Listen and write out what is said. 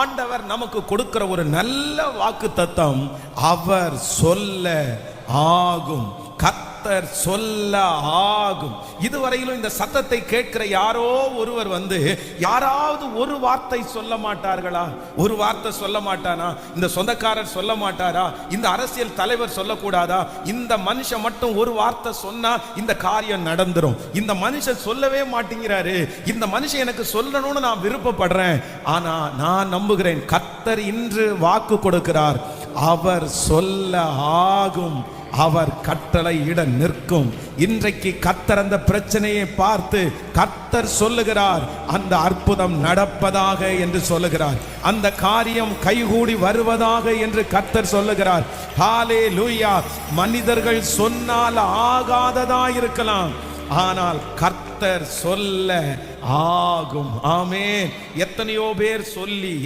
ஆண்டவர் நமக்கு கொடுக்கிற ஒரு நல்ல வாக்குத்தத்தம், அவர் சொல்ல ஆகும். கர்த்தர் சொல்ல ஆகும். இதுவரையிலும் இந்த சத்தத்தை கேட்கிற யாரோ ஒருவர் யாராவது ஒரு வார்த்தை சொல்ல மாட்டார்களா? ஒரு வார்த்தை சொல்ல மாட்டானா? இந்த சொந்தக்காரர் சொல்ல மாட்டாரா? இந்த அரசியல் தலைவர் சொல்லக்கூடாதா? இந்த மனுஷன் மட்டும் ஒரு வார்த்தை சொன்னா இந்த காரியம் நடந்துரும். இந்த மனுஷன் சொல்லவே மாட்டேங்கிறாரு, இந்த மனுஷன் எனக்கு சொல்லணும்னு நான் விருப்பப்படுறேன். ஆனா நான் நம்புகிறேன், கர்த்தர் இன்று வாக்கு கொடுக்கிறார், அவர் சொல்ல ஆகும், அவர் கட்டளை இட நிற்கும். இன்றைக்கு கர்த்தர் அந்த பிரச்சனையை பார்த்து கர்த்தர் சொல்லுகிறார், அந்த அற்புதம் நடப்பதாக என்று சொல்லுகிறார், அந்த காரியம் கைகூடி வருவதாக என்று கர்த்தர் சொல்லுகிறார். ஹல்லேலூயா. மனிதர்கள் சொன்னால் ஆகாததா இருக்கலாம், ஆனால் கர்த்தர் சொல்ல ஆகும். ஆமென். எத்தனையோ பேர் சொல்லி